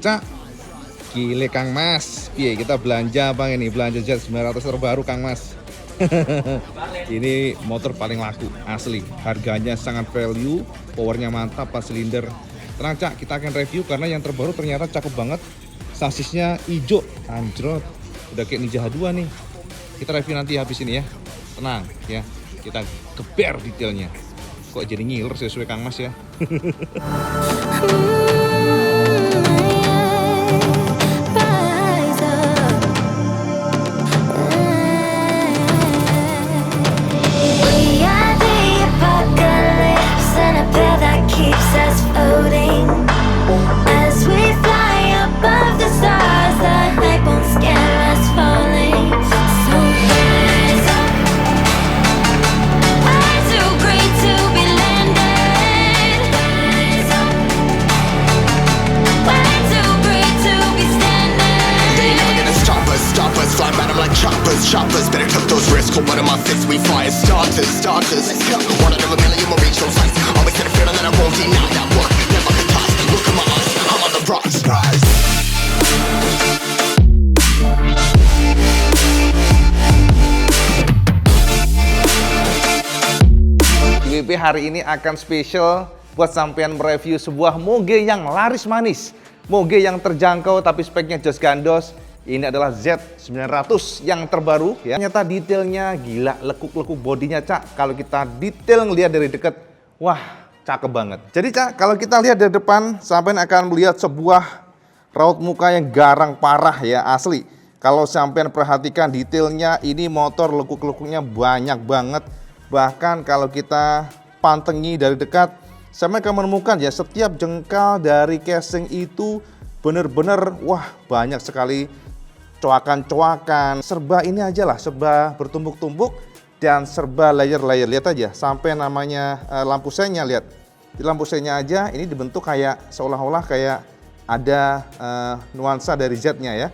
Cak, gile Kang Mas. Piye kita belanja apa ini? Belanja Jet 900 terbaru Kang Mas. Ini motor paling laku asli. Harganya sangat value, powernya mantap, 4 silinder. Tenang Cak, kita akan review karena yang terbaru ternyata cakep banget. Sasisnya hijau, anjrot. Udah kayak Ninja H2 nih. Kita review nanti habis ini ya. Tenang ya. Kita geber detailnya. Kok jadi ngiler sesuai Kang Mas ya. Choppers, better took those risks. Hold one of my fists, we fire starters. Let's go. One out of a million will reach those heights. Always get a feeling that I won't deny that work. Never could toss. Look at my eyes, I'm on the rocks. WP hari ini akan spesial buat sampean mereview sebuah moge yang laris manis. Moge yang terjangkau tapi speknya jos gandos. Ini adalah Z900 yang terbaru ya. Ternyata detailnya gila, lekuk-lekuk bodinya Cak. Kalau kita detail ngelihat dari dekat, wah cakep banget. Jadi Cak, kalau kita lihat dari depan, sampean akan melihat sebuah raut muka yang garang parah ya, asli. Kalau sampean perhatikan detailnya, ini motor lekuk-lekuknya banyak banget. Bahkan kalau kita pantengi dari dekat, sampean akan menemukan ya setiap jengkal dari casing itu bener-bener wah banyak sekali coakan-coakan, serba ini aja lah, serba bertumbuk-tumbuk dan serba layer-layer. Lihat aja, sampai namanya lampu senya, lihat. Di lampu senya aja ini dibentuk kayak seolah-olah kayak ada nuansa dari Z-nya ya.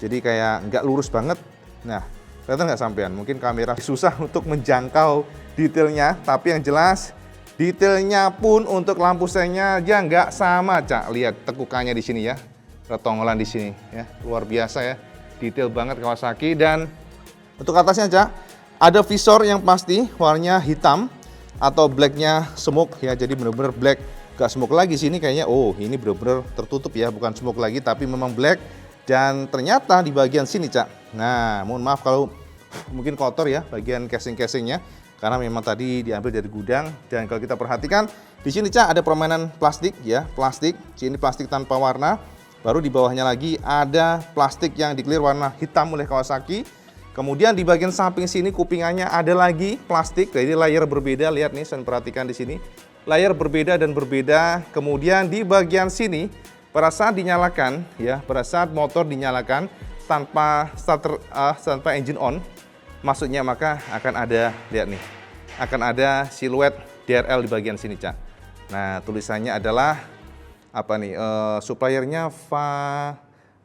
Jadi kayak nggak lurus banget. Nah, kelihatan nggak sampean? Mungkin kamera susah untuk menjangkau detailnya, tapi yang jelas detailnya pun untuk lampu senya aja nggak sama, Cak. Lihat tekukannya di sini ya, retongolan di sini ya, luar biasa ya. Detail banget Kawasaki. Dan untuk atasnya Cak, ada visor yang pasti warnanya hitam atau blacknya smoke ya, jadi bener-bener black, gak smoke lagi sini kayaknya. Oh ini bener-bener tertutup ya, bukan smoke lagi tapi memang black. Dan ternyata di bagian sini Cak, nah mohon maaf kalau mungkin kotor ya bagian casing-casingnya karena memang tadi diambil dari gudang. Dan kalau kita perhatikan di sini Cak, ada permainan plastik ya, plastik. Sini plastik tanpa warna. Baru di bawahnya lagi ada plastik yang di-clear warna hitam oleh Kawasaki. Kemudian di bagian samping sini kupingannya ada lagi plastik. Jadi layer berbeda, lihat nih, saya perhatikan di sini. Layer berbeda dan berbeda. Kemudian di bagian sini pada saat dinyalakan ya, pada saat motor dinyalakan tanpa starter tanpa engine on, maksudnya maka akan ada, lihat nih, akan ada siluet DRL di bagian sini Cak. Nah, tulisannya adalah apa nih, suppliernya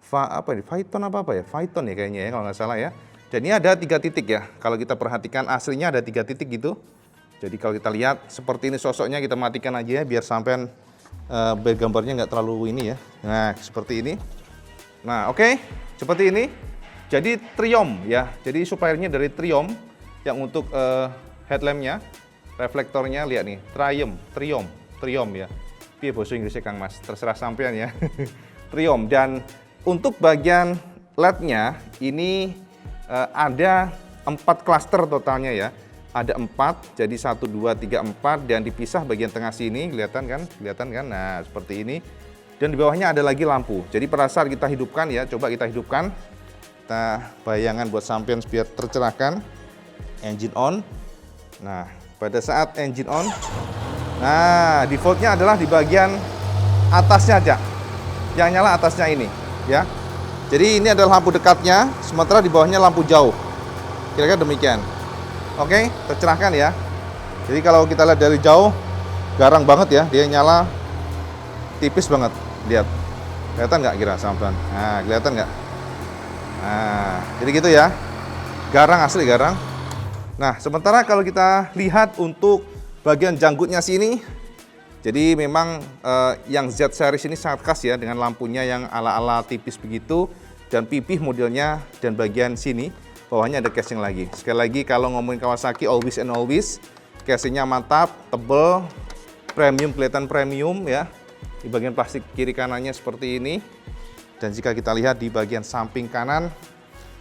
Phaeton apa ya, Phaeton ya kayaknya ya kalau nggak salah ya. Dan ini ada 3 titik ya, kalau kita perhatikan aslinya ada 3 titik gitu. Jadi kalau kita lihat seperti ini sosoknya, kita matikan aja ya biar sampean gambarnya nggak terlalu ini ya. Nah seperti ini. Nah oke, seperti ini. Jadi Triumph ya, jadi suppliernya dari Triumph yang untuk headlampnya, reflektornya lihat nih, Triumph ya. Piye bahasa Inggrisnya Kang Mas, terserah sampean ya. Triumph. Dan untuk bagian LED-nya ini ada 4 klaster totalnya ya. Ada 4, jadi 1, 2, 3, 4 dan dipisah bagian tengah sini, kelihatan kan? Kelihatan kan? Nah, seperti ini. Dan di bawahnya ada lagi lampu. Jadi pada saat kita hidupkan ya, coba kita hidupkan. Kita bayangan buat sampean biar tercerahkan. Engine on. Nah, pada saat engine on, nah, defaultnya adalah di bagian atasnya aja. Yang nyala atasnya ini, ya. Jadi ini adalah lampu dekatnya, sementara di bawahnya lampu jauh. Kira-kira demikian. Oke, tercerahkan ya. Jadi kalau kita lihat dari jauh, garang banget ya, dia nyala tipis banget. Lihat, kelihatan nggak kira sampean? Nah, kelihatan nggak? Nah, jadi gitu ya. Garang, asli garang. Nah, sementara kalau kita lihat untuk bagian janggutnya sini, Jadi memang yang Z series ini sangat khas ya, dengan lampunya yang ala-ala tipis begitu, dan pipih modelnya, dan bagian sini bawahnya ada casing lagi. Sekali lagi kalau ngomongin Kawasaki always and always, casingnya mantap, tebel, premium, kelihatan premium ya. Di bagian plastik kiri kanannya seperti ini. Dan jika kita lihat di bagian samping kanan,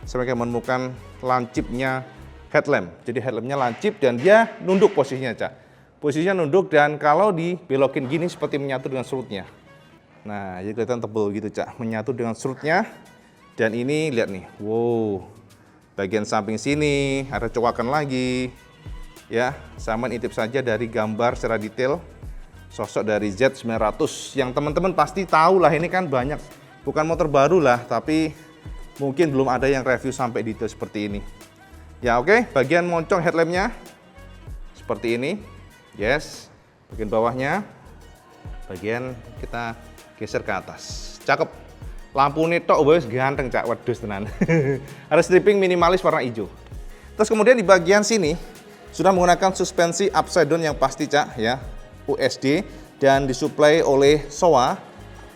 saya akan menemukan lancipnya headlamp. Jadi headlampnya lancip dan dia nunduk posisinya, Cak. Posisinya nunduk, dan kalau dibelokin gini seperti menyatu dengan serutnya. Nah, jadi kelihatan tebel gitu, Cak. Menyatu dengan serutnya. Dan ini lihat nih, wow. Bagian samping sini ada cowakan lagi. Ya, sama intip saja dari gambar secara detail sosok dari Z900 yang teman-teman pasti tahu lah, ini kan banyak, bukan motor baru lah, tapi mungkin belum ada yang review sampai detail seperti ini. Ya oke, bagian moncong headlampnya seperti ini. Yes, bagian bawahnya, bagian kita geser ke atas. Cakep. Lampu netok wes ganteng, Cak. Wedus tenan. Ada stripping minimalis warna hijau. Terus kemudian di bagian sini sudah menggunakan suspensi upside down yang pasti, Cak, ya. USD dan disuplai oleh Showa.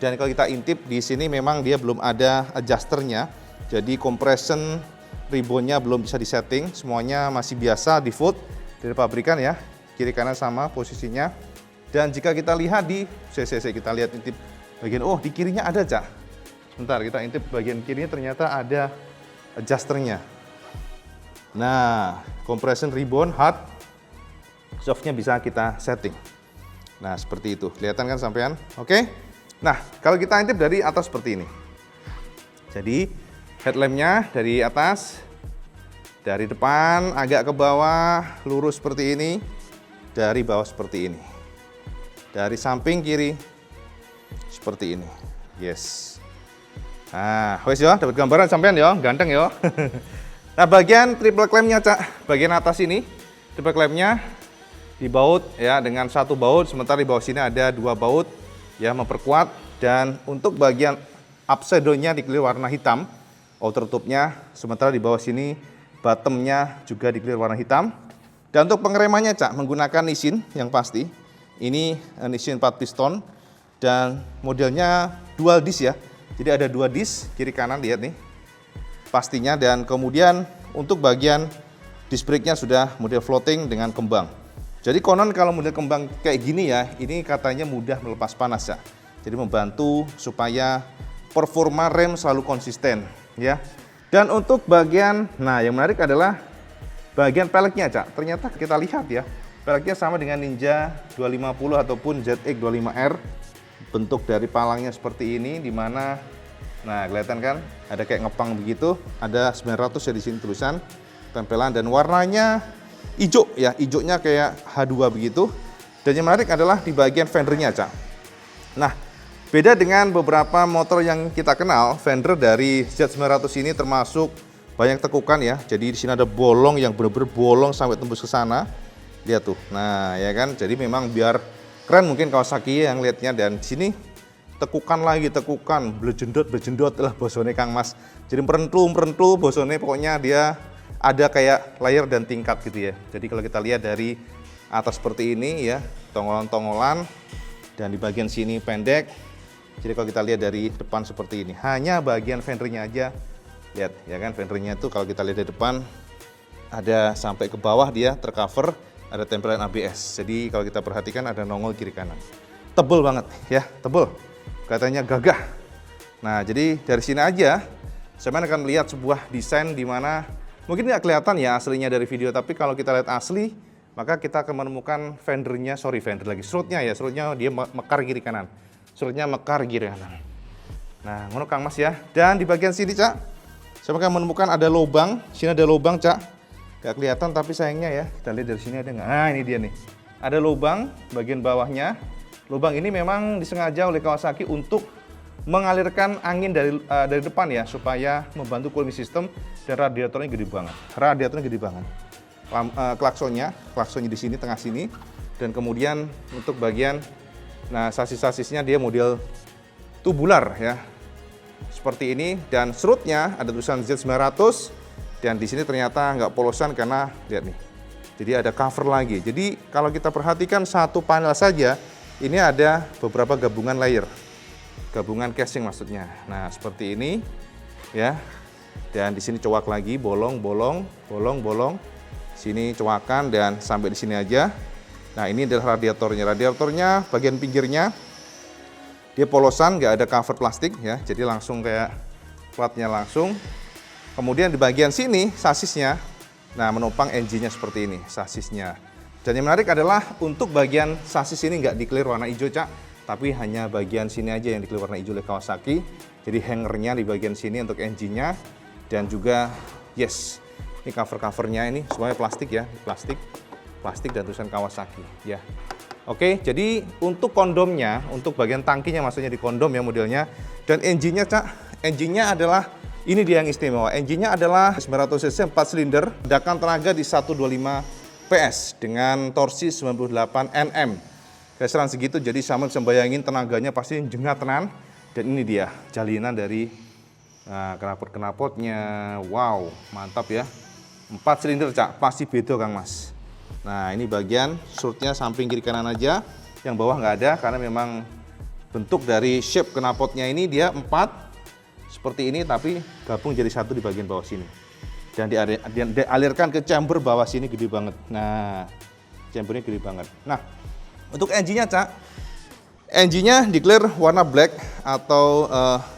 Dan kalau kita intip di sini memang dia belum ada adjusternya. Jadi compression ribbonnya belum bisa disetting, semuanya masih biasa default dari pabrikan ya. Kiri kanan sama posisinya. Dan jika kita lihat di kita lihat intip bagian, oh di kirinya ada, Cak. Sebentar, kita intip bagian kirinya ternyata ada adjusternya. Nah, compression ribbon hard softnya bisa kita setting. Nah, seperti itu. Kelihatan kan sampean? Oke. Nah, kalau kita intip dari atas seperti ini. Jadi, headlampnya dari atas, dari depan agak ke bawah, lurus seperti ini. Dari bawah seperti ini. Dari samping kiri seperti ini. Yes. Nah, wes yo, dapat gambaran sampean yo, ganteng yo. Nah, bagian triple clampnya, Cak, bagian atas ini triple clampnya dibaut ya dengan satu baut, sementara di bawah sini ada dua baut ya, memperkuat. Dan untuk bagian upside down-nya dikelilingi warna hitam, outer tube-nya, sementara di bawah sini bottom-nya juga dikelilingi warna hitam. Dan untuk pengeremannya, Cak, menggunakan Nissin yang pasti. Ini Nissin 4 piston dan modelnya dual disc ya. Jadi ada dua disc kiri kanan, lihat nih pastinya. Dan kemudian untuk bagian disc brake-nya sudah model floating dengan kembang. Jadi konon kalau model kembang kayak gini ya, ini katanya mudah melepas panas ya. Jadi membantu supaya performa rem selalu konsisten ya. Dan untuk bagian, nah yang menarik adalah bagian peleknya, Cak. Ternyata kita lihat ya, peleknya sama dengan Ninja 250 ataupun ZX 25R. Bentuk dari palangnya seperti ini, dimana, nah kelihatan kan, ada kayak ngepang begitu. Ada 900 ya di sini tulisan, tempelan, dan warnanya hijau ya, hijaunya kayak H2 begitu. Dan yang menarik adalah di bagian fendernya, Cak. Nah, beda dengan beberapa motor yang kita kenal, fender dari Z900 ini termasuk banyak tekukan ya. Jadi di sini ada bolong yang benar-benar bolong sampai tembus ke sana. Lihat tuh. Nah, ya kan. Jadi memang biar keren mungkin Kawasaki yang lihatnya. Dan di sini tekukan lagi, tekukan, blejendot lah bosone Kang Mas. Jadi merentul bosone, pokoknya dia ada kayak layer dan tingkat gitu ya. Jadi kalau kita lihat dari atas seperti ini ya, tongolan-tongolan, dan di bagian sini pendek. Jadi kalau kita lihat dari depan seperti ini, hanya bagian fendernya aja, lihat ya kan, fendernya itu kalau kita lihat dari depan ada sampai ke bawah, dia tercover, ada tempelan ABS. Jadi kalau kita perhatikan ada nongol kiri kanan, tebel banget ya, tebel, katanya gagah. Nah, jadi dari sini aja saya akan melihat sebuah desain di mana mungkin nggak kelihatan ya aslinya dari video, tapi kalau kita lihat asli, maka kita akan menemukan fendernya, serutnya ya, serutnya dia mekar kiri kanan. Serutnya mekar kiri kanan. Nah, ngono Kang Mas ya. Dan di bagian sini, Cak, saya akan menemukan ada lubang. Sini ada lubang, Cak. Gak kelihatan tapi sayangnya ya. Kita lihat dari sini ada nggak? Nah, ini dia nih. Ada lubang bagian bawahnya. Lubang ini memang disengaja oleh Kawasaki untuk mengalirkan angin dari depan ya, supaya membantu cooling system, dan radiatornya gede banget. Klaksonnya di sini, tengah sini. Dan kemudian untuk bagian, nah sasis-sasisnya dia model tubular ya, seperti ini. Dan serutnya ada tulisan Z900, dan di sini ternyata nggak polosan karena lihat nih, jadi ada cover lagi. Jadi kalau kita perhatikan satu panel saja ini ada beberapa gabungan layer, gabungan casing maksudnya. Nah, seperti ini ya. Dan di sini coak lagi, bolong, bolong, bolong, bolong. Sini coakan dan sampai di sini aja. Nah, ini adalah radiatornya. Radiatornya bagian pinggirnya dia polosan, nggak ada cover plastik ya. Jadi langsung kayak platnya langsung. Kemudian di bagian sini sasisnya, nah menopang engine-nya seperti ini sasisnya. Dan yang menarik adalah untuk bagian sasis ini nggak di-clear warna hijau, Cak, tapi hanya bagian sini aja yang di-clear warna hijau oleh Kawasaki. Jadi hangernya di bagian sini untuk engine-nya. Dan juga yes, ini cover-covernya ini semuanya plastik ya, plastik dan tulisan Kawasaki ya. Oke, jadi untuk kondomnya, untuk bagian tangkinya maksudnya di kondom ya modelnya. Dan engine-nya, Cak, engine-nya adalah ini dia yang istimewa. Engine-nya adalah 900 cc 4 silinder, ledakan tenaga di 125 PS dengan torsi 98 Nm. Kisaran segitu, jadi sama bisa bayangin tenaganya pasti jengat tenan. Dan ini dia jalinan dari knalpot-knalpotnya. Wow, mantap ya. 4 silinder, Cak, pasti beda Kang Mas. Nah, ini bagian surutnya samping kiri kanan aja. Yang bawah nggak ada karena memang bentuk dari shape knalpotnya ini dia 4 seperti ini, tapi gabung jadi satu di bagian bawah sini. Dan dialirkan ke chamber bawah sini gede banget. Nah, chambernya gede banget. Nah, untuk engine-nya, Cak, engine-nya declare warna black atau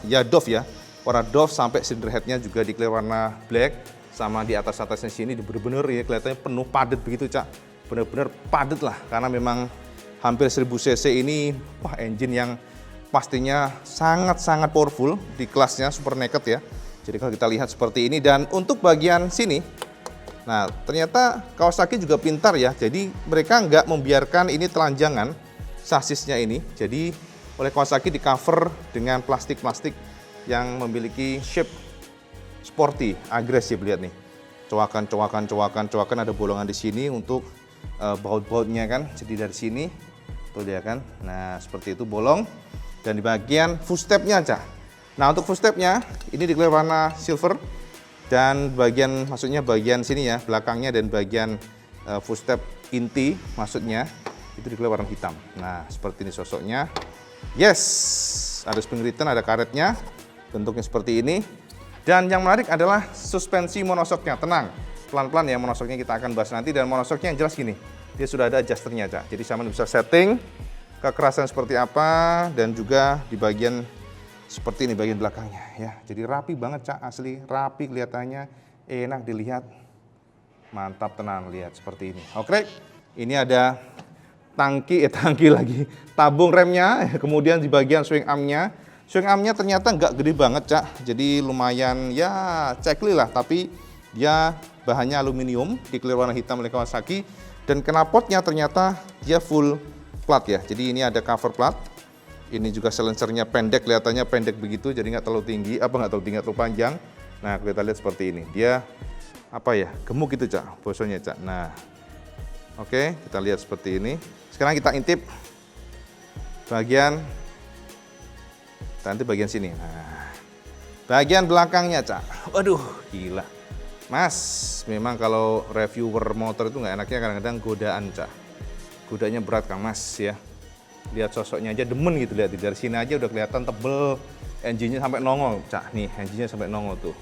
ya doff ya. Warna doff sampai cylinder head-nya juga declare warna black. Sama di atas-atasnya sini bener-bener ya kelihatannya penuh padat begitu, Cak. Bener-bener padat lah karena memang hampir 1000 cc ini wah engine yang pastinya sangat-sangat powerful di kelasnya super naked ya. Jadi kalau kita lihat seperti ini, dan untuk bagian sini, nah ternyata Kawasaki juga pintar ya. Jadi mereka nggak membiarkan ini telanjangan sasisnya ini. Jadi oleh Kawasaki di cover dengan plastik-plastik yang memiliki shape sporty, agresif. Lihat nih, coakan ada bolongan di sini untuk baut-bautnya kan. Jadi dari sini, tuh dia kan. Nah seperti itu bolong. Dan di bagian footstep-nya, Cak. Nah untuk footstep-nya ini declare warna silver, dan bagian maksudnya bagian sini ya belakangnya dan bagian footstep inti maksudnya itu declare warna hitam. Nah seperti ini sosoknya. Yes, ada spring return, ada karetnya, bentuknya seperti ini. Dan yang menarik adalah suspensi monosoknya. Tenang, pelan-pelan ya monosoknya kita akan bahas nanti. Dan monosoknya yang jelas gini, dia sudah ada adjusternya, Cak. Jadi sama bisa setting kekerasan seperti apa, dan juga di bagian seperti ini bagian belakangnya ya. Jadi rapi banget, Cak, asli rapi kelihatannya, enak dilihat, mantap tenang lihat seperti ini. Oke, ini ada tangki lagi, tabung remnya, kemudian di bagian swing armnya. Swing armnya ternyata nggak gede banget, Cak. Jadi lumayan ya cekli lah, tapi dia bahannya aluminium, declare warna hitam oleh Kawasaki. Dan knalpotnya ternyata dia full plat ya. Jadi ini ada cover plat. Ini juga silencernya pendek, kelihatannya pendek begitu, jadi nggak terlalu tinggi, nggak terlalu panjang. Nah, kita lihat seperti ini. Dia apa ya, gemuk gitu, Cak, bosonya, Cak. Nah, oke, kita lihat seperti ini. Sekarang kita intip bagian nanti bagian sini. Nah, bagian belakangnya, Cak. Waduh, gila. Mas, memang kalau reviewer motor itu nggak enaknya kadang-kadang godaan, Cak. Godaannya berat, Kang Mas ya. Lihat sosoknya aja demen gitu, lihat dari sini aja udah kelihatan tebel. Engine-nya sampai nongol, Cak. Nih, engine-nya sampai nongol tuh.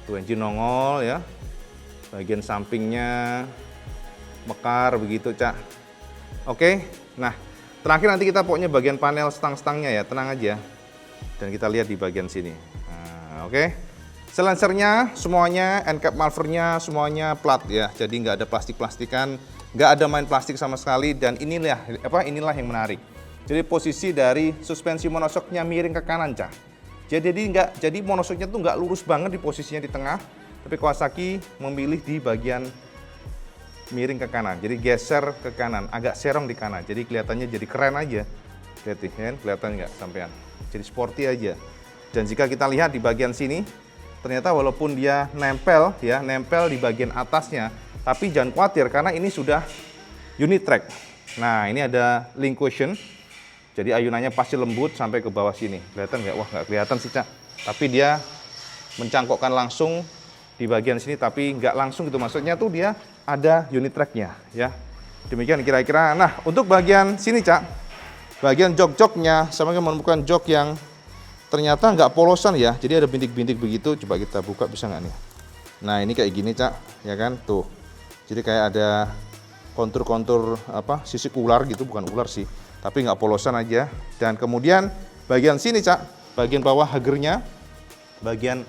Tuh engine nongol ya. Bagian sampingnya mekar begitu, Cak. Oke. Nah, terakhir nanti kita pokoknya bagian panel stang-stangnya ya, tenang aja. Dan kita lihat di bagian sini. Nah, oke. Silencernya semuanya, end cap mufflernya semuanya plat ya. Jadi nggak ada plastik-plastikan, nggak ada main plastik sama sekali. Dan inilah yang menarik. Jadi posisi dari suspensi monosoknya miring ke kanan, Cak. Jadi monosoknya tuh nggak lurus banget di posisinya di tengah, tapi Kawasaki memilih di bagian miring ke kanan. Jadi geser ke kanan, agak serong di kanan. Jadi kelihatannya jadi keren aja. Lihat nih, kan? Kelihatan nggak sampean? Jadi sporty aja. Dan jika kita lihat di bagian sini, ternyata walaupun dia nempel di bagian atasnya, tapi jangan khawatir karena ini sudah unit track. Nah, ini ada link cushion. Jadi ayunannya pasti lembut sampai ke bawah sini. Kelihatan nggak? Wah, nggak kelihatan sih, Cak. Tapi dia mencangkokkan langsung di bagian sini, tapi nggak langsung gitu. Maksudnya tuh dia ada unit tracknya ya. Demikian kira-kira. Nah, untuk bagian sini, Cak, bagian jok-joknya sama menemukan jok yang ternyata nggak polosan ya, jadi ada bintik-bintik begitu. Coba kita buka, bisa nggak nih? Nah ini kayak gini Cak, ya kan tuh. Jadi kayak ada kontur-kontur apa sisik ular gitu, bukan ular sih, tapi nggak polosan aja. Dan kemudian bagian sini Cak, bagian bawah hagernya, bagian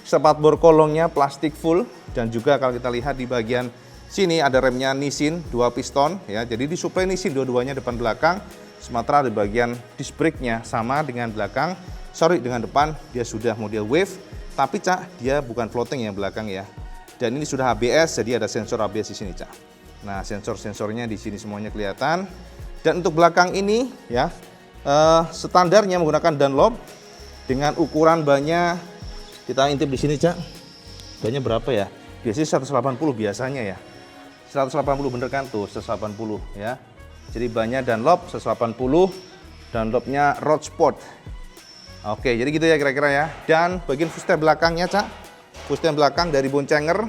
spakbor kolongnya plastik full, dan juga kalau kita lihat di bagian sini ada remnya Nissin 2 piston ya. Jadi disuplai Nissin dua-duanya depan belakang. Sementara di bagian disc brake-nya sama dengan belakang. Sorry, dengan depan dia sudah model wave, tapi Cak dia bukan floating yang belakang ya. Dan ini sudah ABS, jadi ada sensor ABS di sini Cak. Nah sensor-sensornya di sini semuanya kelihatan. Dan untuk belakang ini ya standarnya menggunakan Dunlop dengan ukuran bannya kita intip di sini Cak. Bannya berapa ya? Biasanya 180 biasanya ya. 180 bener kan tuh 180 ya. Jadi bannya Dunlop 180, Dunlopnya Road Sport. Oke, jadi gitu ya kira-kira ya. Dan bagian fuste belakangnya Cak, fuste belakang dari boncenger,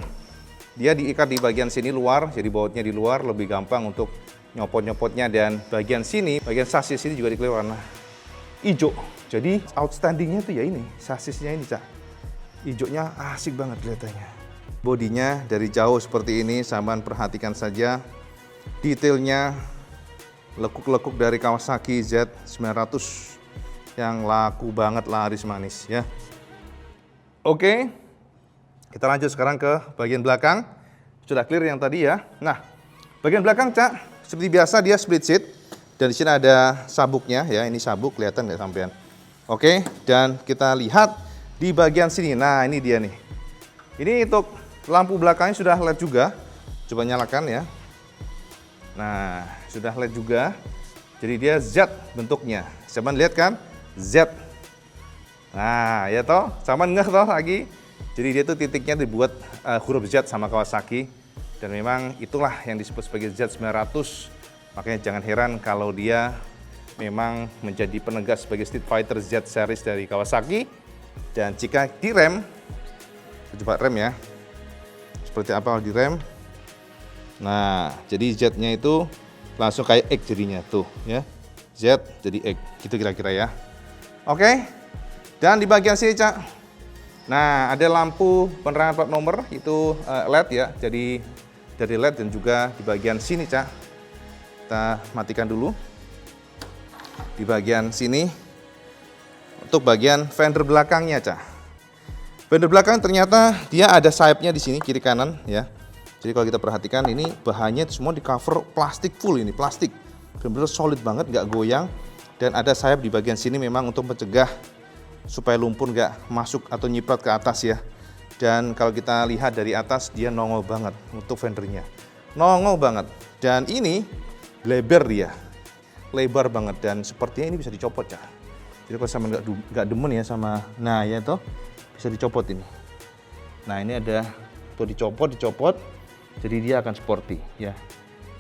dia diikat di bagian sini luar, jadi bautnya di luar lebih gampang untuk nyopot-nyopotnya. Dan bagian sini, bagian sasis ini juga dikelilingi warna hijau. Jadi outstandingnya tuh ya ini, sasisnya ini Cak. Hijaunya asik banget kelihatannya. Bodinya dari jauh seperti ini, sampean perhatikan saja detailnya, lekuk-lekuk dari Kawasaki Z900 yang laku banget, laris manis ya. Oke, kita lanjut sekarang ke bagian belakang. Sudah clear yang tadi ya. Nah, bagian belakang Cak, seperti biasa dia split seat. Dan di sini ada sabuknya ya, ini sabuk kelihatan nggak sampean. Oke, dan kita lihat di bagian sini. Nah, ini dia nih. Ini untuk lampu belakangnya sudah LED juga. Coba nyalakan ya. Nah, sudah LED juga. Jadi dia Z bentuknya. Coba lihat kan? Z. Nah, ya toh, sama ngeh toh lagi. Jadi dia tuh titiknya dibuat huruf Z sama Kawasaki. Dan memang itulah yang disebut sebagai Z900. Makanya jangan heran kalau dia memang menjadi penegas sebagai Street Fighter Z series dari Kawasaki. Dan jika direm, coba rem ya. Seperti apa di rem? Nah, jadi Z-nya itu langsung kayak X jadinya tuh ya. Z jadi X, gitu kira-kira ya. Oke, dan di bagian sini Cak, nah ada lampu penerangan plat nomor itu LED ya, jadi dari LED. Dan juga di bagian sini Cak, kita matikan dulu. Di bagian sini untuk bagian fender belakangnya Cak, fender belakang ternyata dia ada sayapnya di sini kiri kanan ya. Jadi kalau kita perhatikan ini bahannya semua di cover plastik full, ini plastik benar-benar solid banget, nggak goyang. Dan ada sayap di bagian sini memang untuk mencegah supaya lumpur nggak masuk atau nyiprat ke atas ya. Dan kalau kita lihat dari atas dia nongol banget untuk fendernya, nongol banget. Dan ini lebar dia, lebar banget, dan sepertinya ini bisa dicopot ya. Jadi kalau sama nggak demen ya sama, nah ya toh bisa dicopot ini. Nah ini ada tuh dicopot, jadi dia akan sporty ya.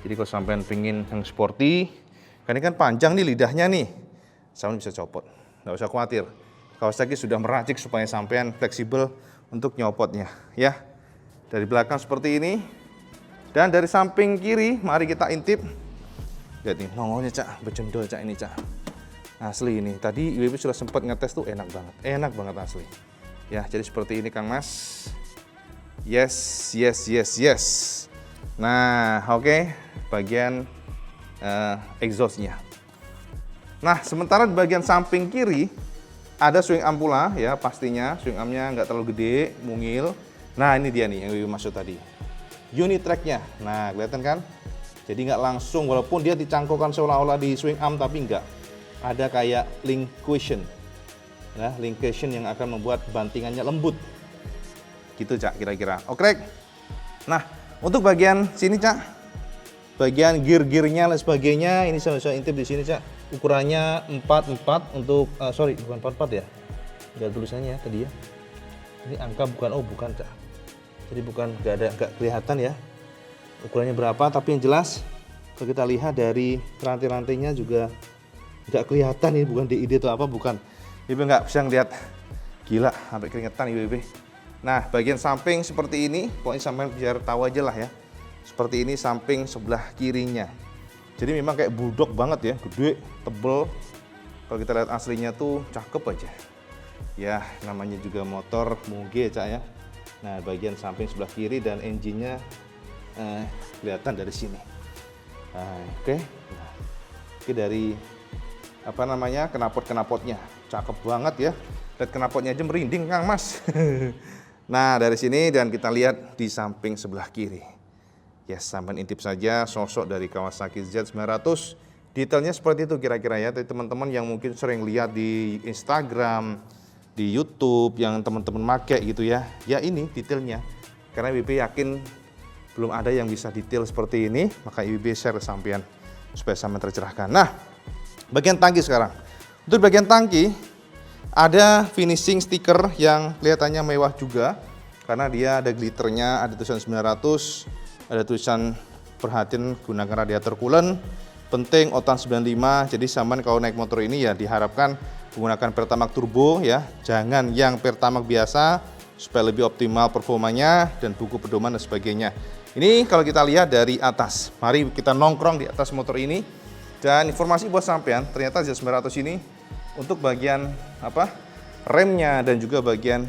Jadi kalau sampean pingin yang sporty, kan ini kan panjang nih lidahnya nih, sampean bisa copot, nggak usah khawatir. Kawasaki sudah meracik supaya sampean fleksibel untuk nyopotnya ya. Dari belakang seperti ini, dan dari samping kiri mari kita intip. Lihat nih nongolnya Cak, becendol Cak ini Cak. Asli ini, tadi IWB sudah sempat ngetes tuh, enak banget asli. Ya, jadi seperti ini Kang Mas. Yes. Nah, oke, bagian exhaustnya. Nah, sementara di bagian samping kiri ada swing arm pula ya, pastinya swing armnya nggak terlalu gede, mungil. Nah, ini dia nih yang IWB maksud tadi. Unit tracknya, nah kelihatan kan? Jadi nggak langsung, walaupun dia dicangkokkan seolah-olah di swing arm, tapi nggak. Ada kayak link cushion, ya, link cushion yang akan membuat bantingannya lembut. Gitu Cak kira-kira. Oke. Nah, untuk bagian sini Cak, bagian gear-gearnya dan sebagainya, ini saya intip di sini Cak. Ukurannya 44 untuk, sorry bukan 44 ya. Nggak tulisannya ya tadi ya. Ini angka bukan, oh bukan Cak. Jadi bukan, nggak kelihatan ya. Ukurannya berapa, tapi yang jelas kalau kita lihat dari rantai-rantainya juga nggak kelihatan ini, bukan DID atau apa, bukan. IWB nggak bisa ngeliat, gila sampai keringetan IWB. Nah, bagian samping seperti ini, pokoknya sampai biar tahu aja lah ya. Seperti ini samping sebelah kirinya. Jadi memang kayak bulldog banget ya, gede, tebel. Kalau kita lihat aslinya tuh cakep aja. Ya, namanya juga motor Muge Cak ya. Nah, bagian samping sebelah kiri dan engine-nya kelihatan dari sini. Nah, oke. Nah, oke, dari apa namanya, knalpot-knalpotnya cakep banget ya. Lihat knalpotnya aja merinding Kang Mas. Nah, dari sini dan kita lihat di samping sebelah kiri. Yes, sampai intip saja sosok dari Kawasaki Z900. Detailnya seperti itu kira-kira ya. Tapi teman-teman yang mungkin sering lihat di Instagram, di YouTube, yang teman-teman make gitu ya. Ya ini detailnya. Karena IWB yakin belum ada yang bisa detail seperti ini. Maka IWB share sampean supaya sampean tercerahkan. Nah, bagian tangki sekarang. Untuk bagian tangki ada finishing stiker yang kelihatannya mewah juga. Karena dia ada glitternya, ada tulisan 900. Ada tulisan perhatian gunakan radiator coolant, penting oktan 95. Jadi sampean kalau naik motor ini ya diharapkan menggunakan Pertamax turbo ya, jangan yang Pertamax biasa supaya lebih optimal performanya dan buku pedoman dan sebagainya. Ini kalau kita lihat dari atas. Mari kita nongkrong di atas motor ini. Dan informasi buat sampean, ternyata Z900 ini untuk bagian apa? Remnya dan juga bagian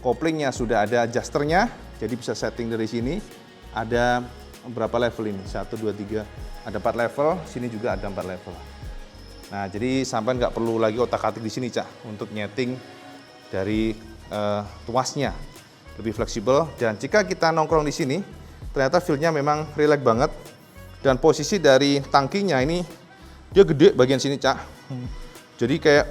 koplingnya sudah ada adjusternya. Jadi bisa setting dari sini. Ada berapa level ini? 1, 2, 3, ada 4 level, sini juga ada 4 level. Nah, jadi sampai nggak perlu lagi otak-atik di sini, Cak, untuk nyeting dari tuasnya. Lebih fleksibel, dan jika kita nongkrong di sini, ternyata feel-nya memang rileks banget. Dan posisi dari tangkinya ini, dia gede bagian sini, Cak. Jadi kayak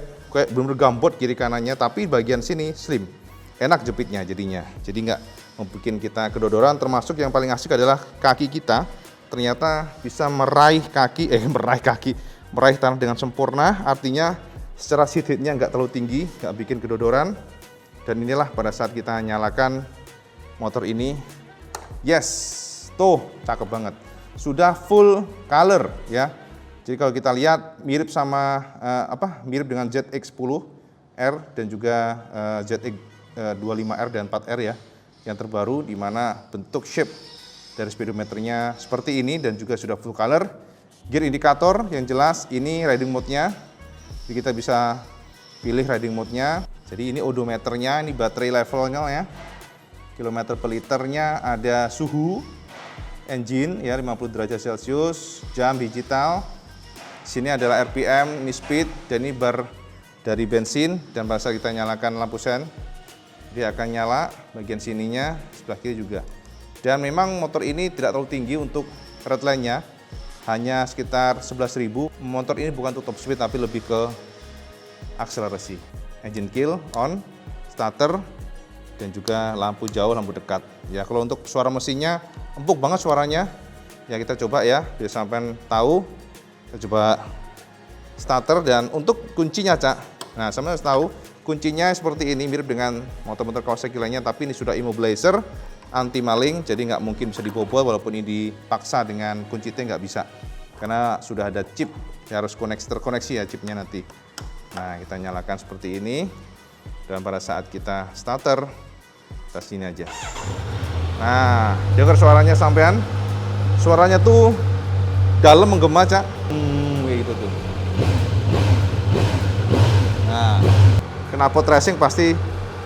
bener-bener gambot kiri kanannya, tapi bagian sini slim. Enak jepitnya jadinya, jadi nggak membuat kita kedodoran. Termasuk yang paling asik adalah kaki kita ternyata bisa meraih tanah dengan sempurna. Artinya secara seat headnya nggak terlalu tinggi, nggak bikin kedodoran. Dan inilah pada saat kita nyalakan motor ini, yes, tuh cakep banget, sudah full color ya. Jadi kalau kita lihat mirip sama mirip dengan ZX10R dan juga ZX25R dan 4R ya, yang terbaru, di mana bentuk shape dari speedometernya seperti ini dan juga sudah full color. Gear indikator yang jelas, ini riding mode-nya. Jadi kita bisa pilih riding mode-nya. Jadi ini odometernya, ini baterai levelnya ya. Kilometer per liternya, ada suhu engine ya 50 derajat Celcius, jam digital. Sini adalah RPM, ini speed, dan ini bar dari bensin. Dan pada saat kita nyalakan lampu sen, dia akan nyala bagian sininya, sebelah kiri juga. Dan memang motor ini tidak terlalu tinggi untuk redline-nya, hanya sekitar 11.000. Motor ini bukan untuk top speed tapi lebih ke akselerasi. Engine kill on, starter, dan juga lampu jauh, lampu dekat. Ya, kalau untuk suara mesinnya empuk banget suaranya. Ya kita coba ya, biar sampai tahu. Kita coba starter, dan untuk kuncinya, Cak. Nah, sampean harus tahu kuncinya seperti ini, mirip dengan motor-motor Kawasaki lainnya, tapi ini sudah immobilizer, anti maling, jadi nggak mungkin bisa dibobol. Walaupun ini dipaksa dengan kunci T nggak bisa, karena sudah ada chip, ya harus terkoneksi ya chipnya nanti. Nah, kita nyalakan seperti ini, dan pada saat kita starter, kita sini aja. Nah, dengar suaranya sampean, suaranya tuh dalam menggema, Cak. Kayak gitu tuh. Nah, knalpot racing pasti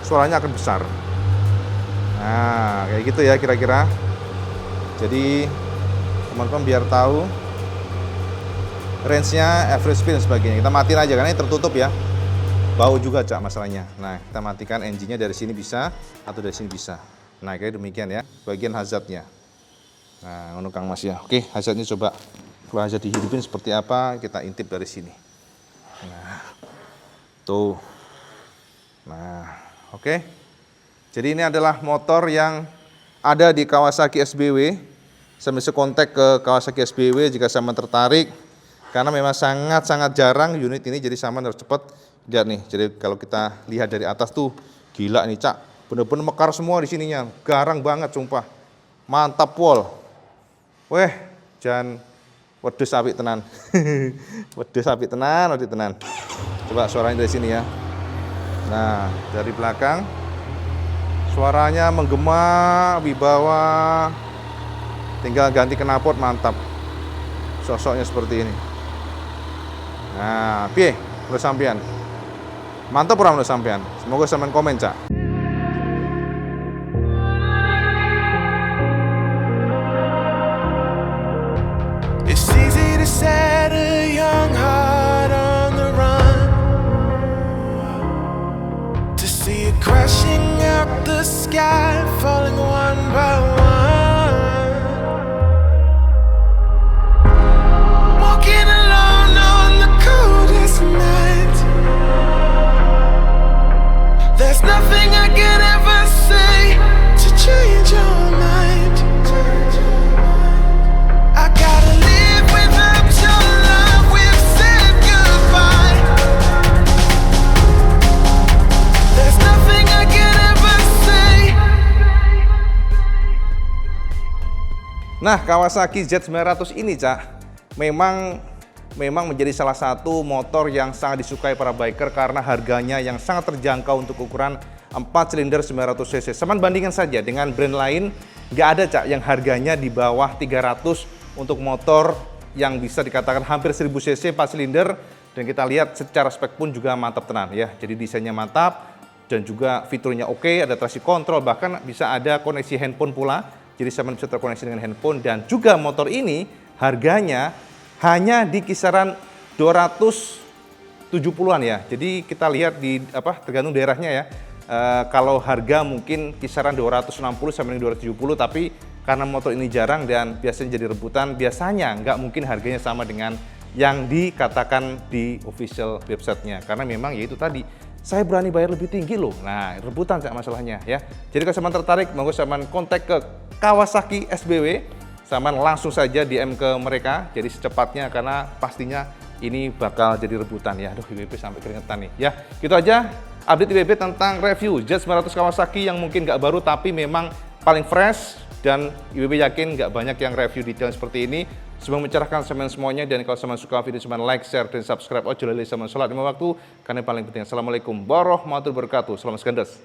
suaranya akan besar. Nah, kayak gitu ya kira-kira. Jadi teman-teman biar tahu range-nya, average speed dan sebagainya. Kita matiin aja karena ini tertutup ya. Bau juga, Cak, masalahnya. Nah, kita matikan engine-nya dari sini bisa atau dari sini bisa. Nah, kayak demikian ya. Bagian hazardnya. Nah, ngono Kang Mas ya. Oke, hazardnya coba. Kalau hazard dihidupin seperti apa, kita intip dari sini. Nah, tuh. Nah, oke. Jadi ini adalah motor yang ada di Kawasaki SBW. Saya bisa kontak ke Kawasaki SBW jika sama tertarik. Karena memang sangat-sangat jarang unit ini, jadi sama harus cepat. Lihat nih, jadi kalau kita lihat dari atas tuh, gila nih, Cak. Bener-bener mekar semua di sininya. Garang banget, sumpah. Mantap, pol. Weh, jangan wedhus apik tenan. Wedhus apik tenan, wedhus tenan. Coba suaranya dari sini ya. Nah, dari belakang suaranya menggema, wibawa. Tinggal ganti knalpot, mantap. sosoknya seperti ini. Nah, piye menurut sampean? Mantap ora menurut sampean? Semoga sampean komen, Cak. It's easy to set a young heart on the run, to see it crashing out the sky, falling one by one. Walking alone on the coldest night. There's nothing I can ever say to change your mind. I gotta live without your love. We've said goodbye. There's nothing I can ever say. Nah, Kawasaki Z900 ini, Cak, memang menjadi salah satu motor yang sangat disukai para biker karena harganya yang sangat terjangkau untuk ukuran 4 silinder 900 cc. Seman bandingkan saja dengan brand lain, nggak ada, Cak, yang harganya di bawah 300 untuk motor yang bisa dikatakan hampir 1000 cc 4 silinder, dan kita lihat secara spek pun juga mantap tenan ya. Jadi desainnya mantap dan juga fiturnya oke, ada traction control, bahkan bisa ada koneksi handphone pula. Jadi Saman bisa terkoneksi dengan handphone, dan juga motor ini harganya hanya di kisaran 270-an ya. Jadi kita lihat di tergantung daerahnya ya. Kalau harga mungkin kisaran 260 sampai 270, tapi karena motor ini jarang dan biasanya jadi rebutan, biasanya nggak mungkin harganya sama dengan yang dikatakan di official websitenya. Karena memang ya itu tadi, saya berani bayar lebih tinggi loh. Nah, rebutan Cak masalahnya ya. Jadi kalau Saman tertarik, monggo Saman kontak ke Kawasaki SBW. Saman langsung saja DM ke mereka, jadi secepatnya, karena pastinya ini bakal jadi rebutan ya. Aduh, IWB sampai keringetan nih ya. Gitu aja update IWB tentang review Z900 Kawasaki yang mungkin nggak baru tapi memang paling fresh, dan IWB yakin nggak banyak yang review detail seperti ini. Semoga mencerahkan Saman semuanya, dan kalau Saman suka video Saman like, share, dan subscribe. Ojo lali Saman sholat 5 waktu karena yang paling penting. Assalamualaikum warahmatullahi wabarakatuh. Salam Skandas.